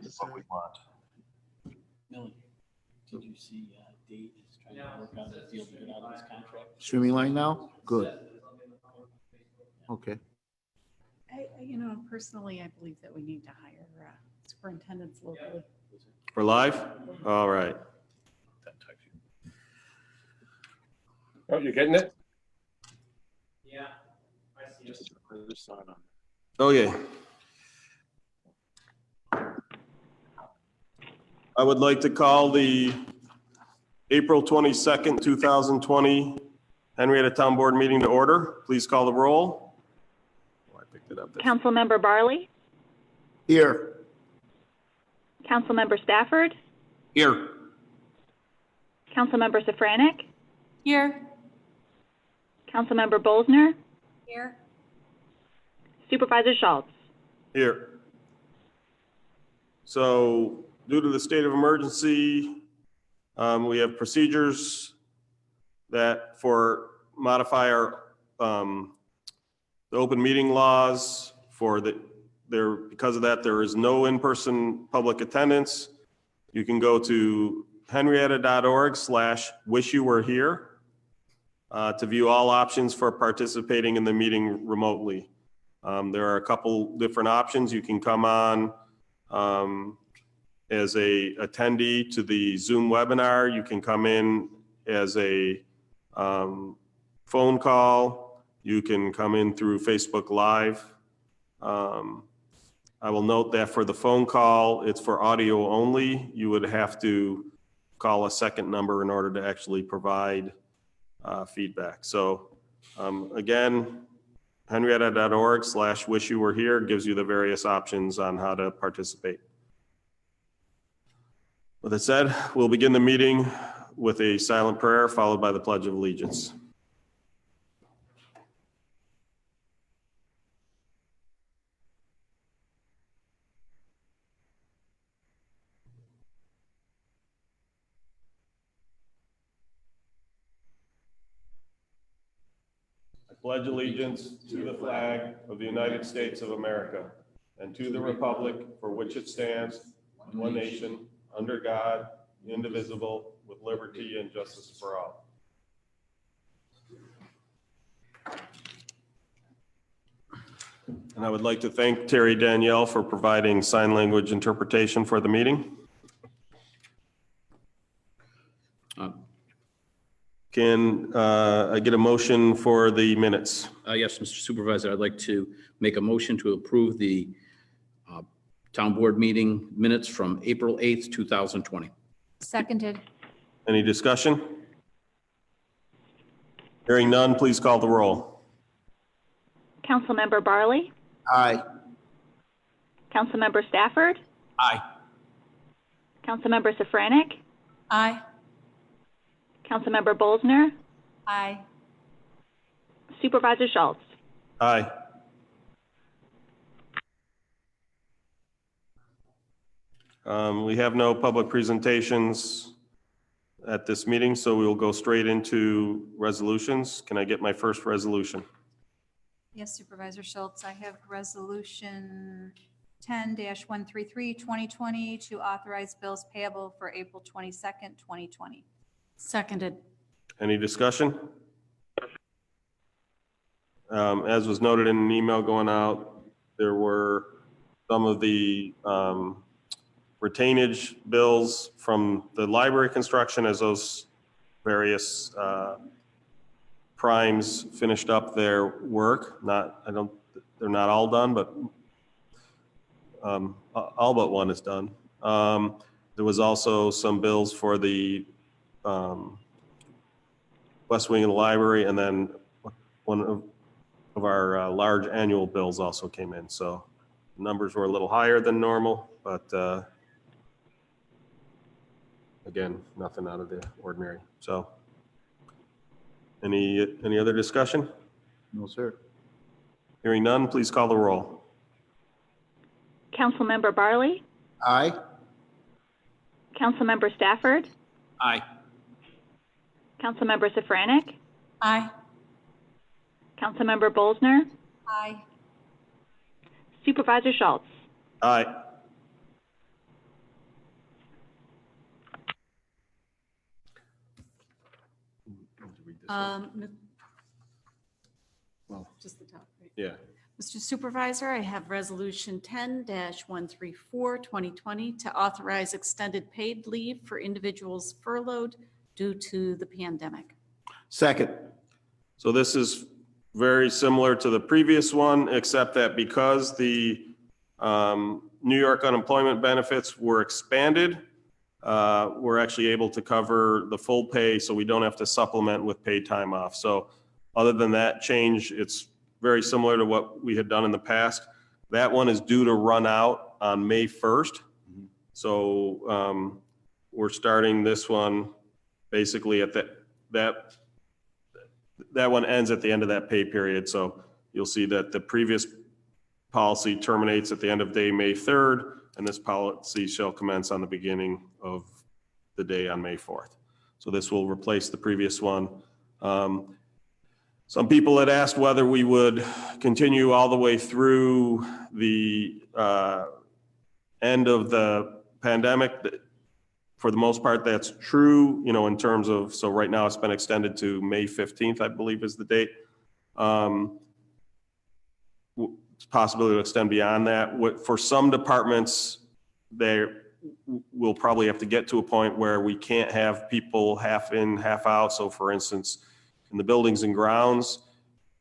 what we want. Millie, did you see Dave is trying to work out a deal to get out of this contract? Streaming line now? Good. Okay. Personally, I believe that we need to hire superintendents locally. For live? All right. Oh, you're getting it? Yeah, I see it. Oh, yeah. I would like to call the April 22nd, 2020 Henrietta Town Board meeting to order. Please call the roll. Oh, I picked it up. Councilmember Barley, Here. Councilmember Stafford, Here. Councilmember Safranek, Here. Councilmember Bolzner, Here. Supervisor Schultz. Here. So due to the state of emergency, we have procedures that modify our the open meeting laws because of that, there is no in-person public attendance. You can go to henrietta.org/wishyouwerehere to view all options for participating in the meeting remotely. There are a couple different options. You can come on as a attendee to the Zoom webinar. You can come in as a phone call. You can come in through Facebook Live. I will note that for the phone call, it's for audio only. You would have to call a second number in order to actually provide feedback. So again, henrietta.org/wishyouwerehere gives you the various options on how to participate. With that said, we'll begin the meeting with a silent prayer followed by the Pledge of Allegiance. I pledge allegiance to the flag of the United States of America and to the republic for which it stands, one nation, under God, indivisible, with liberty and justice for all. And I would like to thank Terry Danielle for providing sign language interpretation for the meeting. Can I get a motion for the minutes? Yes, Mr. Supervisor, I'd like to make a motion to approve the town board meeting minutes from April 8th, 2020. Seconded. Any discussion? Hearing none, please call the roll. Councilmember Barley, Aye. Councilmember Stafford, Aye. Councilmember Safranek, Aye. Councilmember Bolzner, Aye. Supervisor Schultz. Aye. We have no public presentations at this meeting, so we will go straight into resolutions. Can I get my first resolution? Yes, Supervisor Schultz, I have resolution 10-133, 2020 to authorize bills payable for April 22nd, 2020. Seconded. Any discussion? As was noted in an email going out, there were some of the retainage bills from the library construction as those various primes finished up their work. They're not all done, but all but one is done. There was also some bills for the west wing of the library, and then one of our large annual bills also came in. So the numbers were a little higher than normal, but again, nothing out of the ordinary. So any other discussion? No, sir. Hearing none, please call the roll. Councilmember Barley, Aye. Councilmember Stafford, Aye. Councilmember Safranek, Aye. Councilmember Bolzner, Aye. Supervisor Schultz. Aye. Well, Just the top, right? Yeah. Mr. Supervisor, I have Resolution 10-134, 2020, to authorize extended paid leave for individuals furloughed due to the pandemic. second. So this is very similar to the previous one, except that because the New York unemployment benefits were expanded, we're actually able to cover the full pay, so we don't have to supplement with paid time off. So other than that change, it's very similar to what we had done in the past. That one is due to run out on May 1st. So we're starting this one basically at that one ends at the end of that pay period. So you'll see that the previous policy terminates at the end of day May 3rd, and this policy shall commence on the beginning of the day on May 4th. So this will replace the previous one. Some people had asked whether we would continue all the way through the end of the pandemic. For the most part, that's true, you know, in terms of, so right now it's been extended to May 15th, I believe is the date. It's possible to extend beyond that. For some departments, they will probably have to get to a point where we can't have people half in, half out. So for instance, in the buildings and grounds,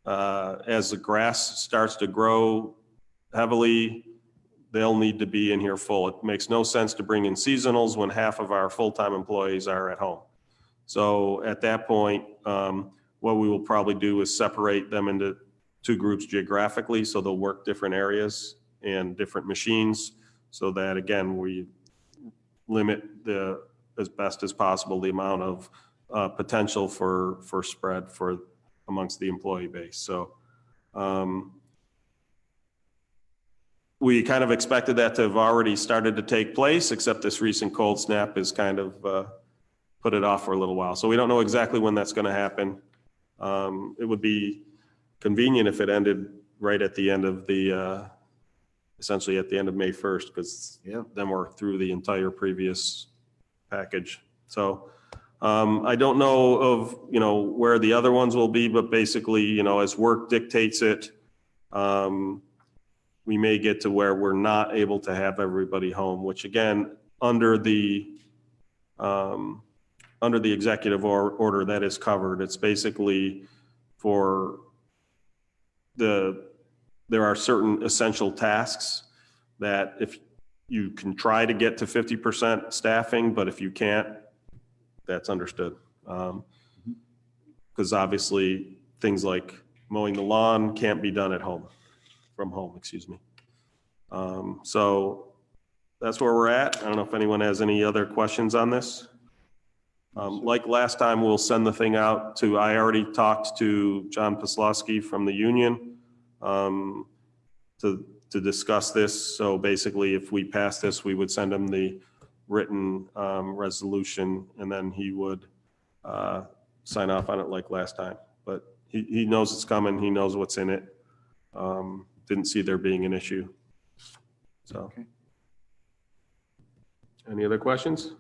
as the grass starts to grow heavily, they'll need to be in here full. It makes no sense to bring in seasonals when half of our full-time employees are at home. So at that point, what we will probably do is separate them into two groups geographically, so they'll work different areas and different machines, so that again, we limit as best as possible the amount of potential for spread amongst the employee base. So we kind of expected that to have already started to take place, except this recent cold snap has kind of put it off for a little while. So we don't know exactly when that's going to happen. It would be convenient if it ended right at the end of the, essentially at the end of May 1st, because then we're through the entire previous package. So I don't know of, you know, where the other ones will be, but basically, you know, as work dictates it, we may get to where we're not able to have everybody home, which again, under the executive order that is covered. It's basically for there are certain essential tasks that if you can try to get to 50% staffing, but if you can't, that's understood. Because obviously things like mowing the lawn can't be done from home, excuse me. So that's where we're at. I don't know if anyone has any other questions on this. Like last time, we'll send the thing out I already talked to John Poslowski from the union to discuss this. So basically, if we pass this, we would send him the written resolution, and then he would sign off on it like last time. But he knows it's coming. He knows what's in it. Didn't see there being an issue. So, Okay. Any other questions?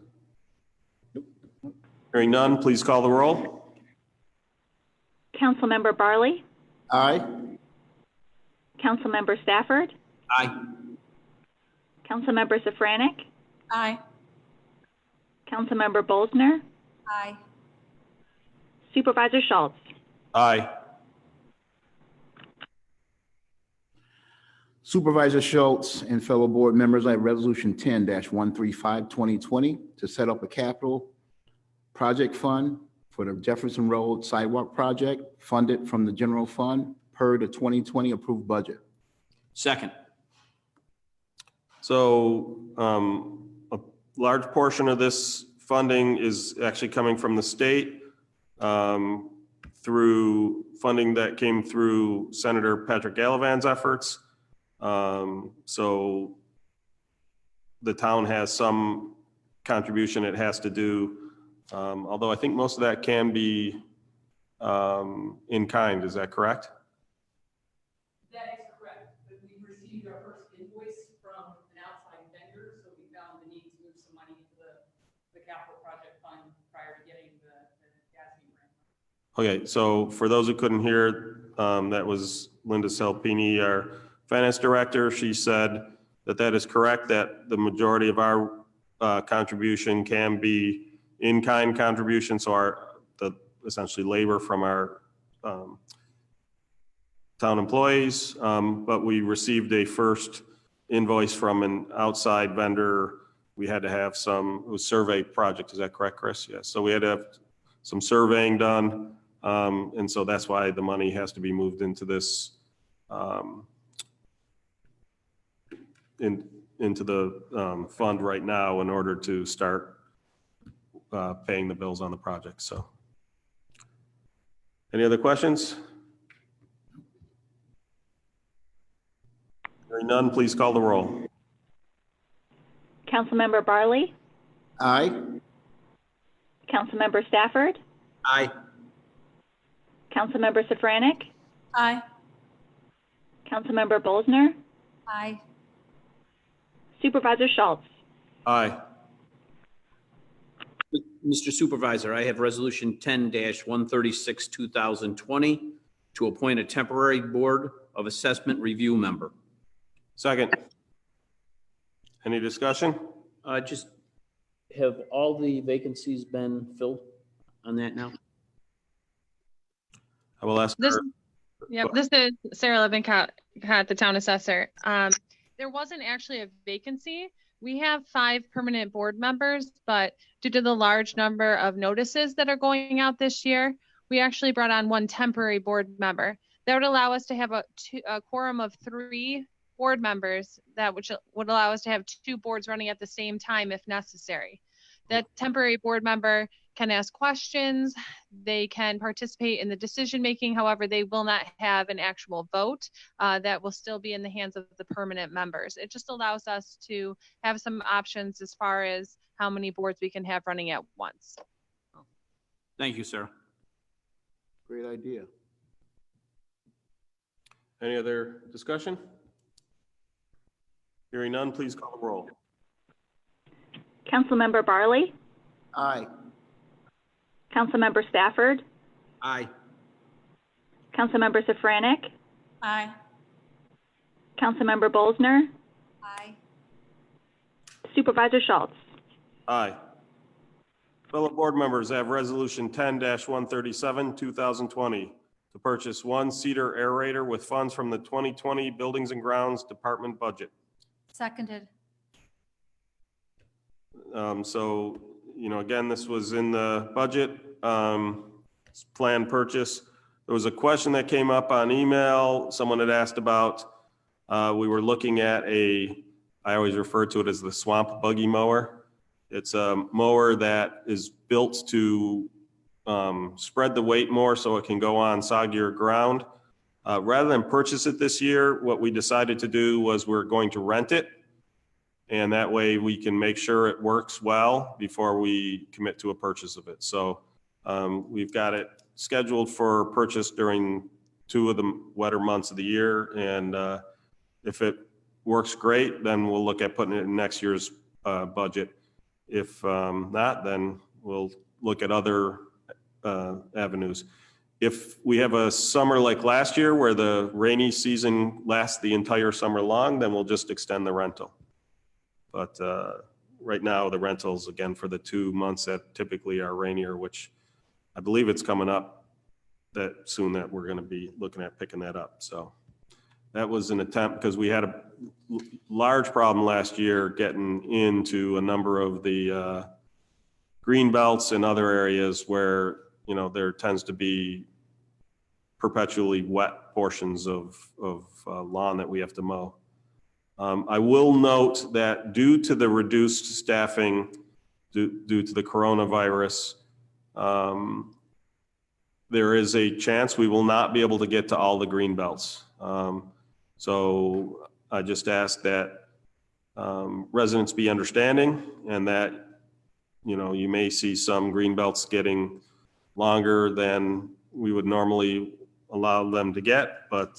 Hearing none, please call the roll. Councilmember Barley? Aye. Councilmember Stafford? Aye. Councilmember Safranek? Aye. Councilmember Bolzner? Aye. Supervisor Schultz? Aye. Supervisor Schultz and fellow board members, I have Resolution 10-135, 2020, to set up a capital project fund for the Jefferson Road Sidewalk Project, funded from the general fund per the 2020 approved budget. Second. So a large portion of this funding is actually coming from the state through funding that came through Senator Patrick Gallivan's efforts. So the town has some contribution it has to do, although I think most of that can be in kind. Is that correct? That is correct, but we received our first invoice from an outside vendor, so we found the need to move some money into the capital project fund prior to getting the GASB grant. Okay, so for those who couldn't hear, that was Linda Salpini, our finance director. She said that is correct, that the majority of our contribution can be in-kind contribution, so essentially labor from our town employees, but we received a first invoice from an outside vendor. We had to have it was survey project, is that correct, Chris? Yes, so we had to have some surveying done, and so that's why the money has to be moved into this, into the fund right now in order to start paying the bills on the project, so. Any other questions? Hearing none, please call the roll. Councilmember Barley? Aye. Councilmember Stafford? Aye. Councilmember Safranek? Aye. Councilmember Bolzner? Aye. Supervisor Schultz? Aye. Mr. Supervisor, I have Resolution 10-136, 2020, to appoint a temporary Board of Assessment Review member. Second. Any discussion? Just have all the vacancies been filled on that now? I will ask This, her. yep, this is Sarah Levincott, the town assessor. There wasn't actually a vacancy. We have 5 permanent board members, but due to the large number of notices that are going out this year, we actually brought on 1 temporary board member. That would allow us to have a quorum of 3 board members, which would allow us to have 2 boards running at the same time if necessary. That temporary board member can ask questions, they can participate in the decision making, however, they will not have an actual vote. That will still be in the hands of the permanent members. It just allows us to have some options as far as how many boards we can have running at once. Thank you, sir. Great idea. Any other discussion? Hearing none, please call the roll. Councilmember Barley? Aye. Councilmember Stafford? Aye. Councilmember Safranek? Aye. Councilmember Bolzner? Aye. Supervisor Schultz? Aye. Fellow board members, I have Resolution 10-137, 2020, to purchase 1 Cedar aerator with funds from the 2020 Buildings and Grounds Department budget. Seconded. So, again, this was in the budget, planned purchase. There was a question that came up on email. Someone had asked about, we were looking at I always refer to it as the swamp buggy mower. It's a mower that is built to spread the weight more so it can go on soggier ground. Rather than purchase it this year, what we decided to do was we're going to rent it. And that way we can make sure it works well before we commit to a purchase of it. So we've got it scheduled for purchase during 2 of the wetter months of the year. And if it works great, then we'll look at putting it in next year's budget. If not, then we'll look at other avenues. If we have a summer like last year where the rainy season lasts the entire summer long, then we'll just extend the rental. But right now, the rentals, again, for the 2 months that typically are rainier, which I believe it's coming up that soon that we're going to be looking at picking that up. So that was an attempt because we had a large problem last year getting into a number of the green belts and other areas where, there tends to be perpetually wet portions of lawn that we have to mow. I will note that due to the reduced staffing, due to the coronavirus, there is a chance we will not be able to get to all the green belts. So I just ask that residents be understanding and that, you may see some green belts getting longer than we would normally allow them to get, but,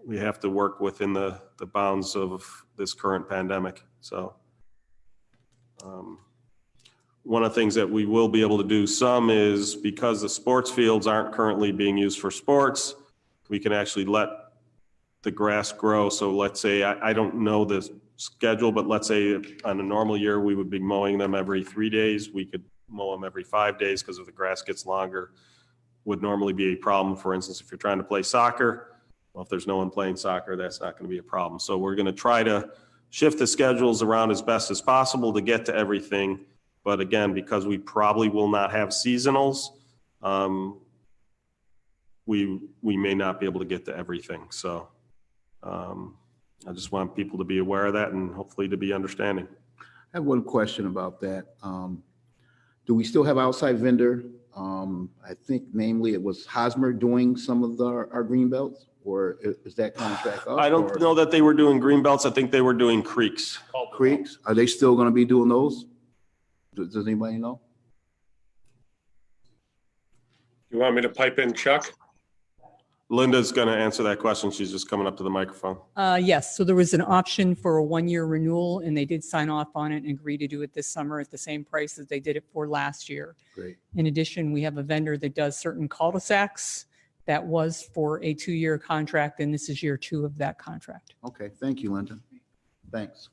we have to work within the bounds of this current pandemic. So one of the things that we will be able to do some is, because the sports fields aren't currently being used for sports, we can actually let the grass grow. So let's say, I don't know the schedule, but let's say on a normal year, we would be mowing them every 3 days. We could mow them every 5 days, because if the grass gets longer, would normally be a problem. For instance, if you're trying to play soccer, well, if there's no one playing soccer, that's not going to be a problem. So we're going to try to shift the schedules around as best as possible to get to everything. But again, because we probably will not have seasonals, we may not be able to get to everything. So I just want people to be aware of that and hopefully to be understanding. I have one question about that. Do we still have outside vendor? I think namely it was Hosmer doing some of our green belts, or is that contract up? I don't know that they were doing green belts. I think they were doing creeks. Creeks? Are they still going to be doing those? Does anybody know? You want me to pipe in, Chuck? Linda's going to answer that question. She's just coming up to the microphone. Yes, so there was an option for a 1-year renewal, and they did sign off on it and agree to do it this summer at the same price as they did it for last year. Great. In addition, we have a vendor that does certain cul-de-sacs. That was for a 2-year contract, and this is year 2 of that contract. Okay, thank you, Linda. Thanks.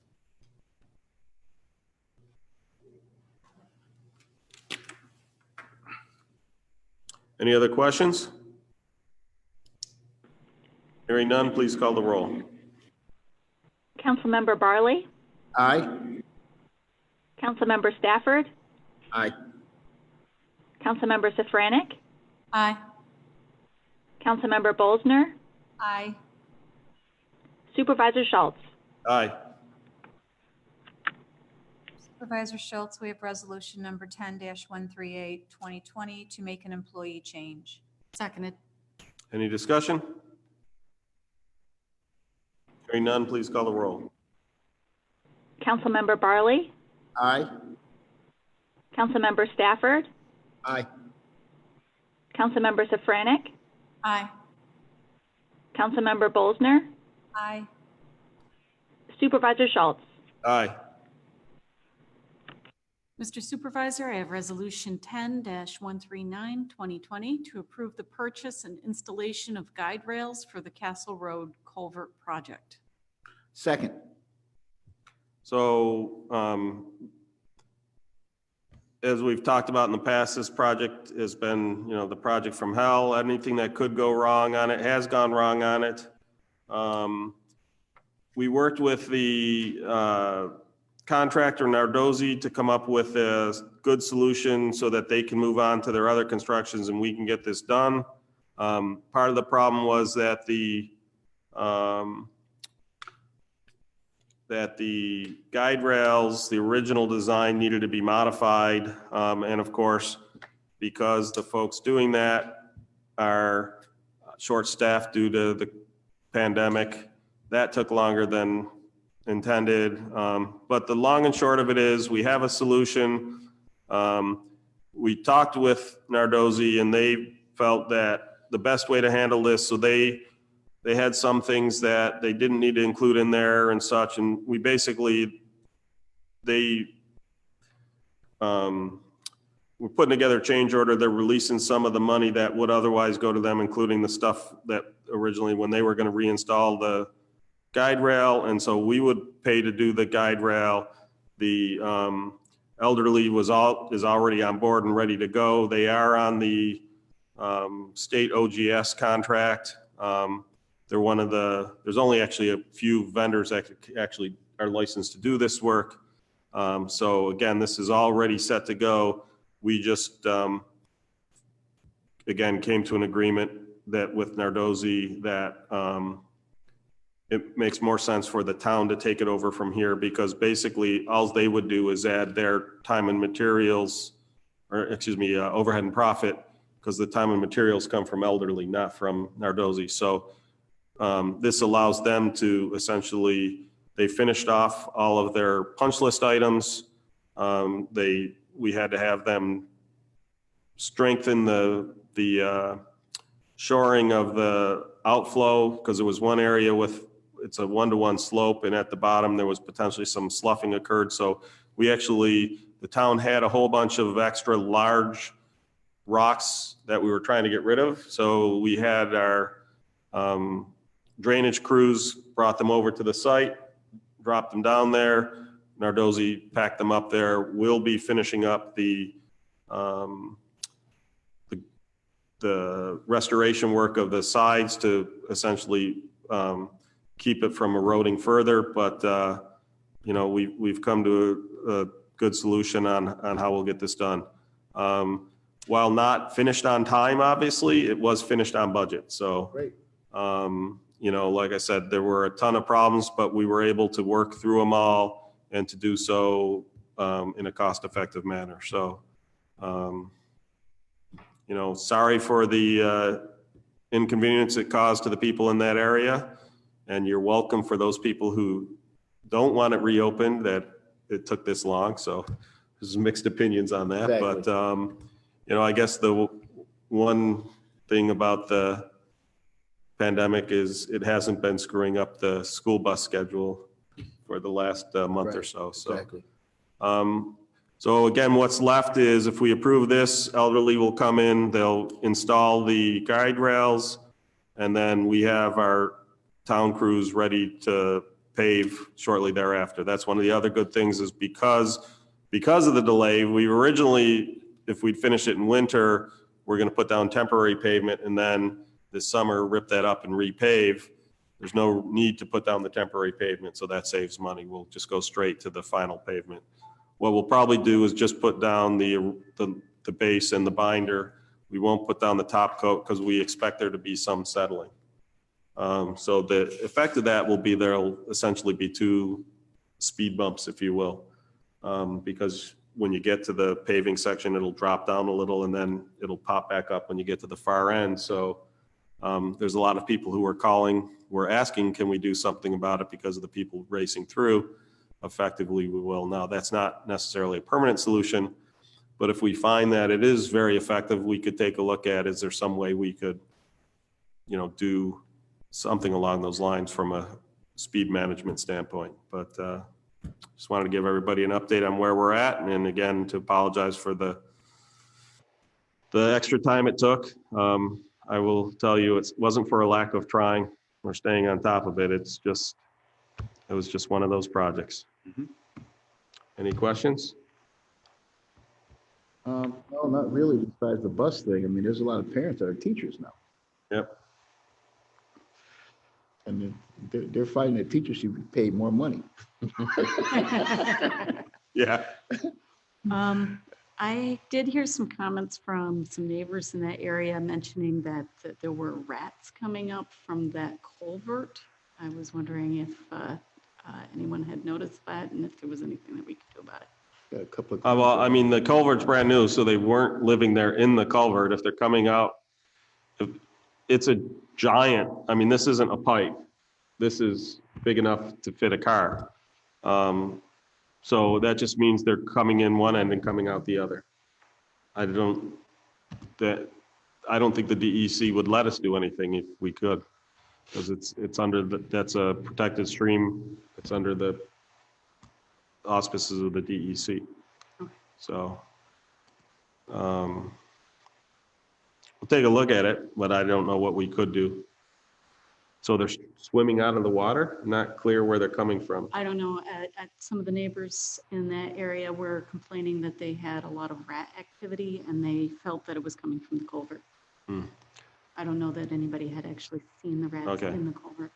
Any other questions? Hearing none, please call the roll. Councilmember Barley? Aye. Councilmember Stafford? Aye. Councilmember Safranek? Aye. Councilmember Bolzner? Aye. Supervisor Schultz? Aye. Supervisor Schultz, we have resolution number 10-138, 2020, to make an employee change. Seconded. Any discussion? Hearing none, please call the roll. Councilmember Barley? Aye. Councilmember Stafford? Aye. Councilmember Safranek? Aye. Councilmember Bolzner? Aye. Supervisor Schultz? Aye. Mr. Supervisor, I have Resolution 10-139, 2020, to approve the purchase and installation of guide rails for the Castle Road Culvert Project. Second. So as we've talked about in the past, this project has been, the project from hell. Anything that could go wrong on it has gone wrong on it. We worked with the contractor Nardozzi to come up with a good solution so that they can move on to their other constructions and we can get this done. Part of the problem was that the guide rails, the original design needed to be modified. And of course, because the folks doing that are short-staffed due to the pandemic, that took longer than intended. But the long and short of it is we have a solution. We talked with Nardozzi and they felt that the best way to handle this, so they had some things that they didn't need to include in there and such. And we basically, we're putting together a change order. They're releasing some of the money that would otherwise go to them, including the stuff that originally when they were going to reinstall the guide rail. And so we would pay to do the guide rail. The elderly is already on board and ready to go. They are on the state OGS contract. They're one of there's only actually a few vendors that actually are licensed to do this work. So again, this is already set to go. We just, again, came to an agreement that with Nardozzi that it makes more sense for the town to take it over from here, because basically all they would do is add their time and materials, or excuse me, overhead and profit, because the time and materials come from elderly, not from Nardozzi. So this allows them to essentially, they finished off all of their punch list items. We had to have them strengthen the shoring of the outflow, because there was one area with, it's a 1-to-1 slope, and at the bottom there was potentially some sloughing occurred. So the town had a whole bunch of extra large rocks that we were trying to get rid of. So we had our drainage crews brought them over to the site, dropped them down there. Nardozzi packed them up there. We'll be finishing up the restoration work of the sides to essentially keep it from eroding further. But we've come to a good solution on how we'll get this done. While not finished on time, obviously, it was finished on budget. So, Great. like I said, there were a ton of problems, but we were able to work through them all and to do so in a cost-effective manner. So, sorry for the inconvenience it caused to the people in that area. And you're welcome for those people who don't want it reopened that it took this long. So there's mixed opinions on that. Exactly. But, I guess the one thing about the pandemic is it hasn't been screwing up the school bus schedule for the last month or so. Exactly. So again, what's left is if we approve this, Elderly will come in, they'll install the guide rails, and then we have our town crews ready to pave shortly thereafter. That's one of the other good things is because of the delay, we originally, if we'd finish it in winter, we're going to put down temporary pavement and then this summer rip that up and repave. There's no need to put down the temporary pavement, so that saves money. We'll just go straight to the final pavement. What we'll probably do is just put down the base and the binder. We won't put down the top coat because we expect there to be some settling. So the effect of that will be there'll essentially be 2 speed bumps, if you will, because when you get to the paving section, it'll drop down a little and then it'll pop back up when you get to the far end. So there's a lot of people who are calling, we're asking, can we do something about it because of the people racing through? Effectively, we will. Now, that's not necessarily a permanent solution, but if we find that it is very effective, we could take a look at, is there some way we could, do something along those lines from a speed management standpoint. But just wanted to give everybody an update on where we're at. And again, to apologize for the extra time it took. I will tell you, it wasn't for a lack of trying or staying on top of it. It was just one of those projects. Mhm. Any questions? No, not really, besides the bus thing. I mean, there's a lot of parents that are teachers now. Yep. And they're fighting that teachers should be paid more money. Yeah. I did hear some comments from some neighbors in that area mentioning that there were rats coming up from that culvert. I was wondering if anyone had noticed that and if there was anything that we could do about it. Got a couple of. Well, I mean, the culvert's brand new, so they weren't living there in the culvert. If they're coming out, it's a giant, I mean, this isn't a pipe. This is big enough to fit a car. So that just means they're coming in one end and coming out the other. I don't think the DEC would let us do anything if we could, because it's under that's a protected stream. It's under the auspices of the DEC. Okay. So we'll take a look at it, but I don't know what we could do. So they're swimming out of the water, not clear where they're coming from. I don't know, some of the neighbors in that area were complaining that they had a lot of rat activity and they felt that it was coming from the culvert. I don't know that anybody had actually seen the rats in the culvert.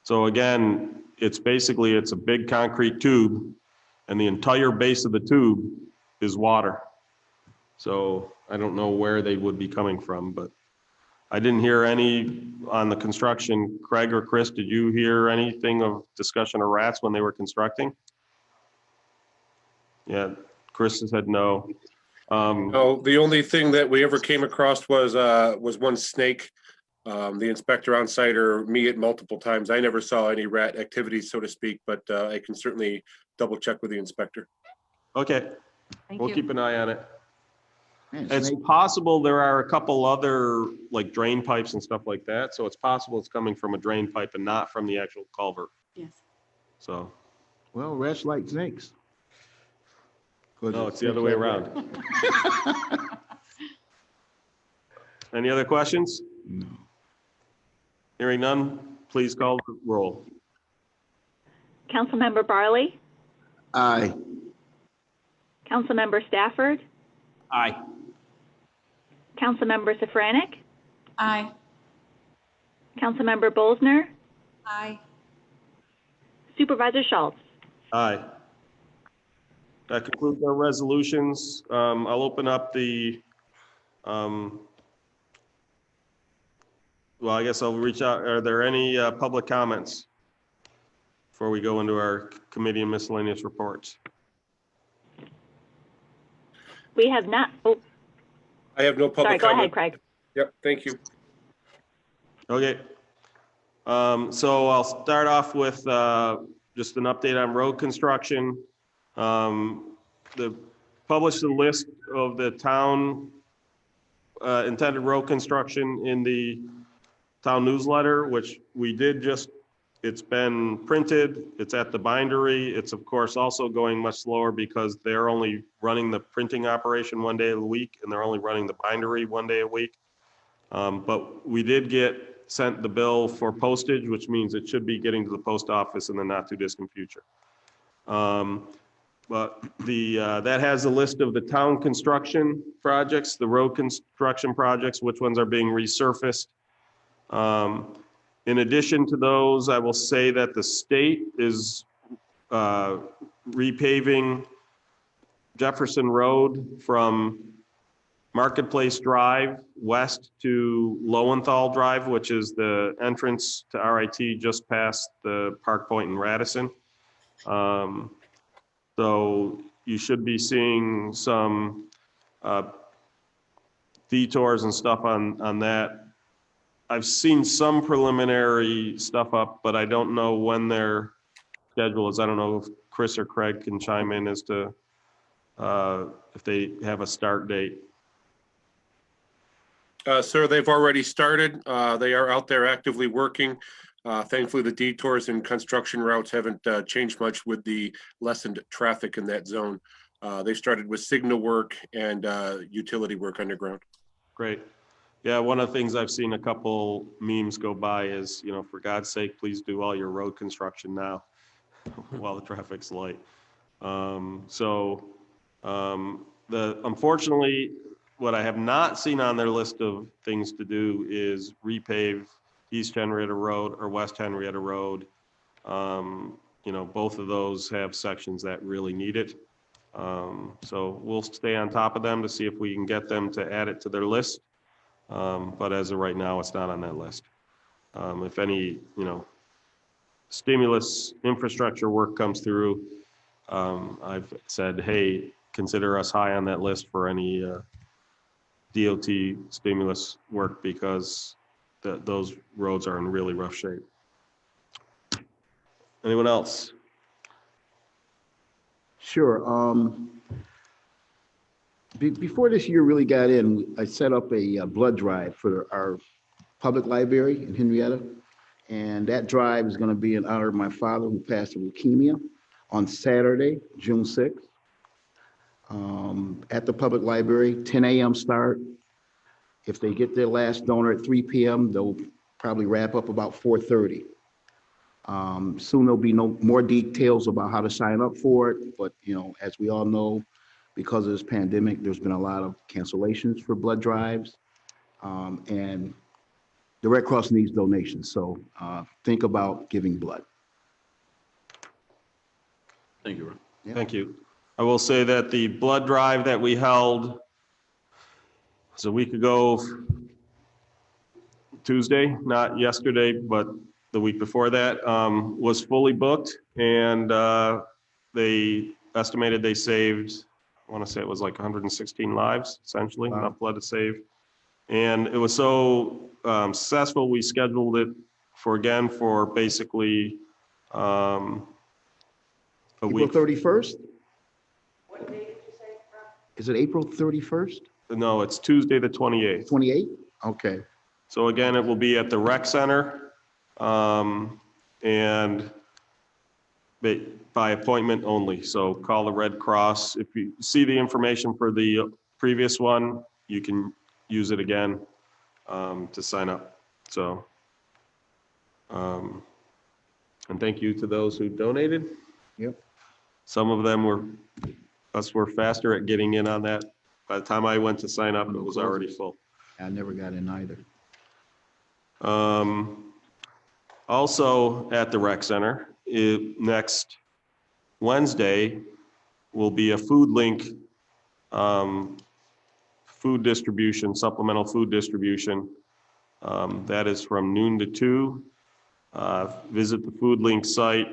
So again, it's a big concrete tube and the entire base of the tube is water. So I don't know where they would be coming from, but I didn't hear any on the construction. Craig or Chris, did you hear anything of discussion of rats when they were constructing? Yeah, Chris said no. No, the only thing that we ever came across was one snake. The inspector on site or me at multiple times. I never saw any rat activity, so to speak, but I can certainly double check with the inspector. Okay, we'll keep an eye on it. Man, It's snake- possible there are a couple other like drain pipes and stuff like that. So it's possible it's coming from a drain pipe and not from the actual culvert. Yes. So, Well, rats like snakes. No, it's the other way around. Any other questions? No. Hearing none, please call the roll. Councilmember Barley? Aye. Councilmember Stafford? Aye. Councilmember Safranek? Aye. Councilmember Bolzner? Aye. Supervisor Schultz? Aye. That concludes our resolutions. I'll open up the, well, I guess I'll reach out. Are there any public comments before we go into our committee and miscellaneous reports? We have not, oh, I have no sorry, public go comment. ahead, Craig. Yep, thank you. Okay. So I'll start off with just an update on road construction. Published a list of the town intended road construction in the town newsletter, which we did just, it's been printed, it's at the bindery. It's of course also going much slower because they're only running the printing operation one day a week and they're only running the bindery one day a week. But we did get sent the bill for postage, which means it should be getting to the post office in the not too distant future. But that has a list of the town construction projects, the road construction projects, which ones are being resurfaced. In addition to those, I will say that the state is repaving Jefferson Road from Marketplace Drive west to Lowenthal Drive, which is the entrance to RIT just past the Park Point in Radisson. So you should be seeing some detours and stuff on that. I've seen some preliminary stuff up, but I don't know when their schedule is. I don't know if Chris or Craig can chime in as to if they have a start date. Sir, they've already started. They are out there actively working. Thankfully, the detours and construction routes haven't changed much with the lessened traffic in that zone. They started with signal work and utility work underground. Great. Yeah, one of the things I've seen a couple memes go by is, you know, for God's sake, please do all your road construction now while the traffic's light. Unfortunately, what I have not seen on their list of things to do is repave East Henrietta Road or West Henrietta Road. You know, both of those have sections that really need it. So we'll stay on top of them to see if we can get them to add it to their list. But as of right now, it's not on that list. If any, you know, stimulus infrastructure work comes through, I've said, hey, consider us high on that list for any DOT stimulus work because those roads are in really rough shape. Anyone else? Sure. Before this year really got in, I set up a blood drive for our public library in Henrietta. And that drive is going to be in honor of my father who passed of leukemia on Saturday, June 6th. At the public library, 10 a.m. start. If they get their last donor at 3 p.m., they'll probably wrap up about 4:30. Soon there'll be no more details about how to sign up for it. But, you know, as we all know, because of this pandemic, there's been a lot of cancellations for blood drives. And the Red Cross needs donations. So think about giving blood. Thank you, Ron. Yeah. Thank you. I will say that the blood drive that we held was a week ago, Tuesday, not yesterday, but the week before that, was fully booked. And they estimated they saved, I want to say it was like 116 lives, essentially, Wow. enough blood to save. And it was so successful, we scheduled it for basically a April week. 31st? What date did you say? Is it April 31st? No, it's Tuesday, the 28th. 28th? Okay. So again, it will be at the rec center. And by appointment only. So call the Red Cross. If you see the information for the previous one, you can use it again to sign up. So, and thank you to those who donated. Yep. Some of them were faster at getting in on that. By the time I went to sign up, it was already full. I never got in either. Also at the rec center, next Wednesday will be a food link, food distribution, supplemental food distribution. That is from noon to 2. Visit the food link site.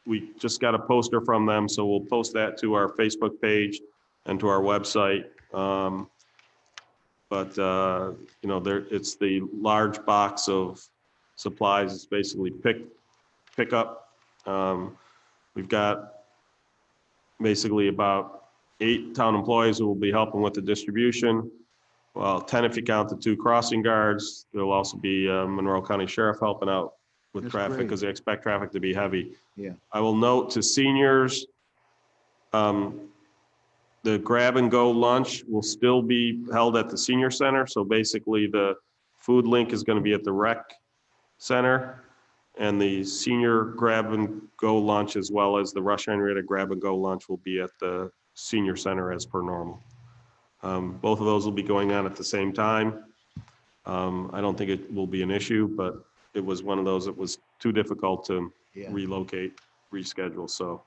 We just got a poster from them, so we'll post that to our Facebook page and to our website. You know, it's the large box of supplies. It's basically pick up. We've got basically about 8 town employees who will be helping with the distribution. Well, 10 if you count the 2 crossing guards. There'll also be Monroe County Sheriff helping out with That's traffic great. because they expect traffic to be heavy. Yeah. I will note to seniors, the grab and go lunch will still be held at the senior center. So basically the food link is going to be at the rec center, and the senior grab and go lunch as well as the Rush Henrietta grab and go lunch will be at the senior center as per normal. Both of those will be going on at the same time. I don't think it will be an issue, but it was one of those that was too difficult to relocate, reschedule. So,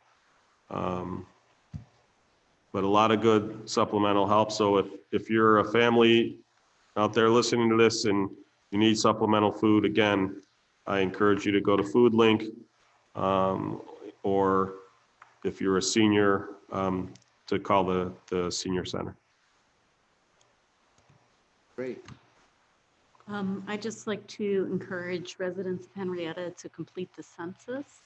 but a lot of good supplemental help. So if you're a family out there listening to this and you need supplemental food, again, I encourage you to go to Food Link, or if you're a senior, to call the senior center. Great. I'd just like to encourage residents of Henrietta to complete the census.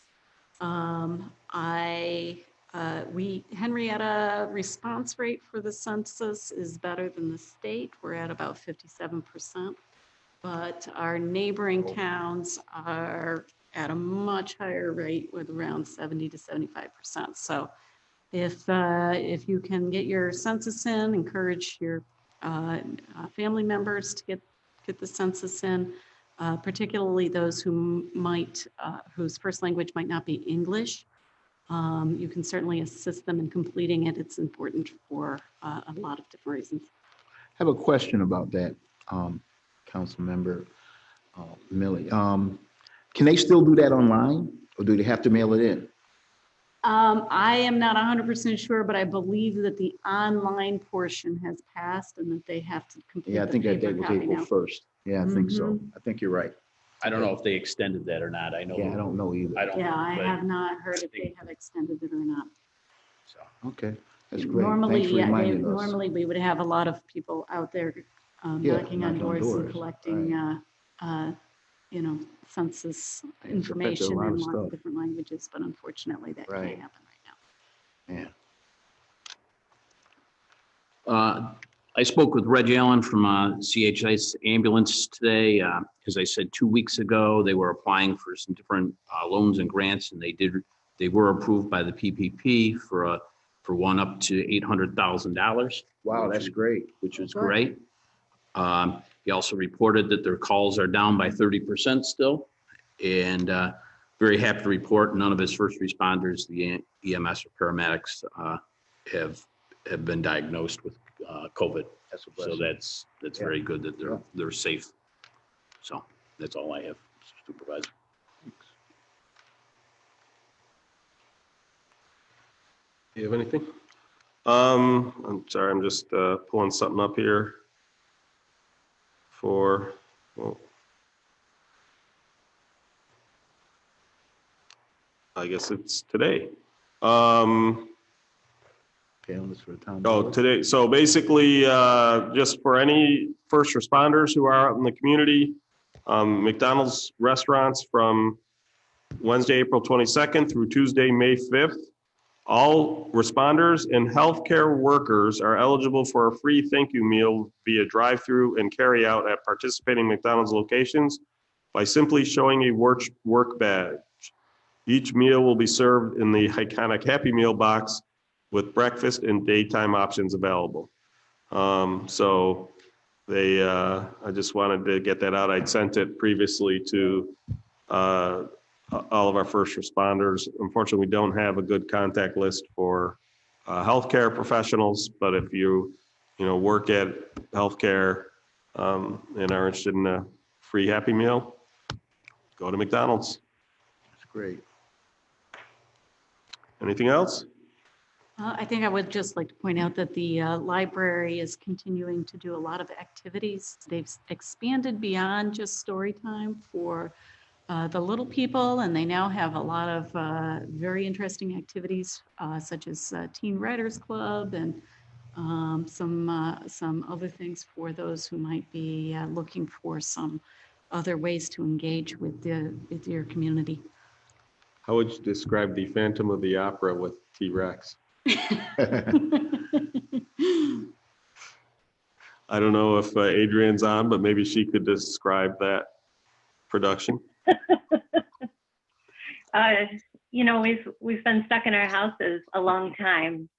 Henrietta response rate for the census is better than the state. We're at about 57%, but our neighboring towns are at a much higher rate with around 70 to 75%. So if you can get your census in, encourage your family members to get the census in, particularly those who whose first language might not be English. You can certainly assist them in completing it. It's important for a lot of different reasons. I have a question about that, Council Member Millie. Can they still do that online, or do they have to mail it in? I am not 100% sure, but I believe that the online portion has passed and that they have to complete Yeah, I the think that paper date was copy April now. 1st. Yeah, I think so. Mhm. I think you're right. I don't know if they extended that or not. I know. Yeah, I don't know either. I don't. Yeah, I but- have not heard if they have extended it or not. So, Okay, that's great. Normally, Thanks for reminding us. normally we would have a lot of people out there Yeah, knocking on doors and doors, collecting, census information lot in of lots stuff. of different languages, but unfortunately that Right. can't happen right now. Yeah. I spoke with Reg Allen from CHI's ambulance today. As I said 2 weeks ago, they were applying for some different loans and grants, and they were approved by the PPP for one up to $800,000. Wow, that's great. Which is Good. great. He also reported that their calls are down by 30% still, and very happy to report none of his first responders, the EMS or paramedics, have been diagnosed with COVID. That's a So blessing. that's Yeah. very good that they're safe. So that's all I have, Supervisor. Do you have anything? I'm sorry, I'm just pulling something up here I guess it's today. Panelists for the town. Oh, board. today. So basically, just for any first responders who are out in the community, McDonald's restaurants from Wednesday, April 22nd through Tuesday, May 5th. All responders and healthcare workers are eligible for a free thank you meal via drive-through and carry out at participating McDonald's locations by simply showing a work badge. Each meal will be served in the iconic Happy Meal box with breakfast and daytime options available. So they, I just wanted to get that out. I'd sent it previously to all of our first responders. Unfortunately, we don't have a good contact list for healthcare professionals, but if you work at healthcare and are interested in a free Happy Meal, go to McDonald's. That's great. Anything else? I think I would just like to point out that the library is continuing to do a lot of activities. They've expanded beyond just story time for the little people, and they now have a lot of very interesting activities such as Teen Writers Club and some other things for those who might be looking for some other ways to engage with your community. How would you describe the Phantom of the Opera with T-Rex? I don't know if Adrian's on, but maybe she could describe that production. We've been stuck in our houses a long time.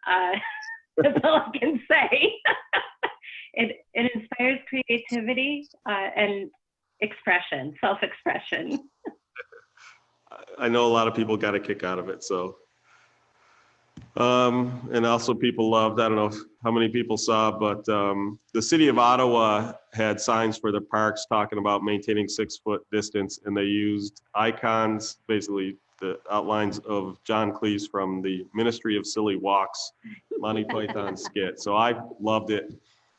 That's all I can say. It inspires creativity and expression, self-expression. I know a lot of people got a kick out of it, so. And also people loved, I don't know how many people saw, but the city of Ottawa had signs for the parks talking about maintaining 6-foot distance, and they used icons, basically the outlines of John Cleese from the Ministry of Silly Walks, Monty Python skit. So I loved it.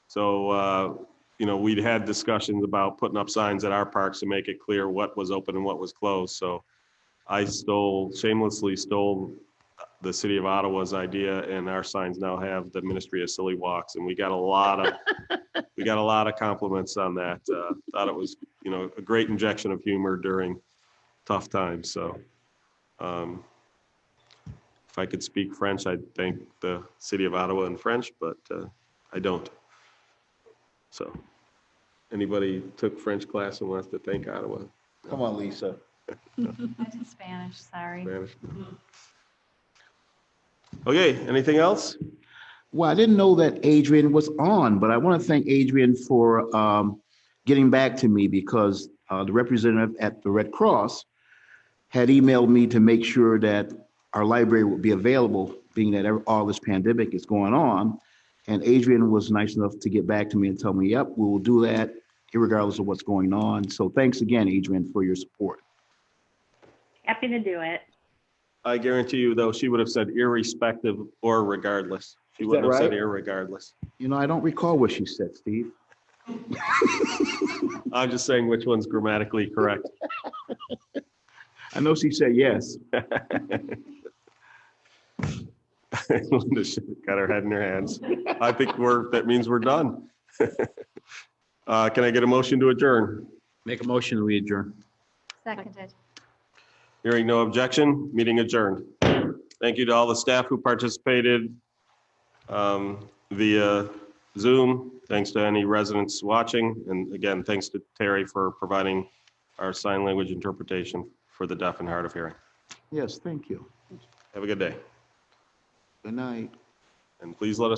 So, we'd had discussions about putting up signs at our parks to make it clear what was open and what was closed. So I shamelessly stole the city of Ottawa's idea, and our signs now have the Ministry of Silly Walks, and we got a lot of compliments on that. Thought it was, a great injection of humor during tough times. So, if I could speak French, I'd thank the city of Ottawa in French, but I don't. So, anybody took French class and wants to thank Ottawa? Come on, Lisa. I did Spanish, sorry. Spanish. Okay, anything else? Well, I didn't know that Adrian was on, but I want to thank Adrian for getting back to me because the representative at the Red Cross had emailed me to make sure that our library would be available, being that all this pandemic is going on. And Adrian was nice enough to get back to me and tell me, yep, we will do that regardless of what's going on. So thanks again, Adrian, for your support. Happy to do it. I guarantee you, though, she would have said irrespective or regardless. She Is wouldn't that have said right? irregardless. I don't recall what she said, Steve. I'm just saying which one's grammatically correct. I know she said yes. Linda got her head in her hands. I think that means we're done. Can I get a motion to adjourn? Make a motion, we adjourn. Seconded. Hearing no objection, meeting adjourned. Thank you to all the staff who participated via Zoom. Thanks to any residents watching. And again, thanks to Terry for providing our sign language interpretation for the deaf and hard of hearing. Yes, thank you. Have a good day. Good night. And please let us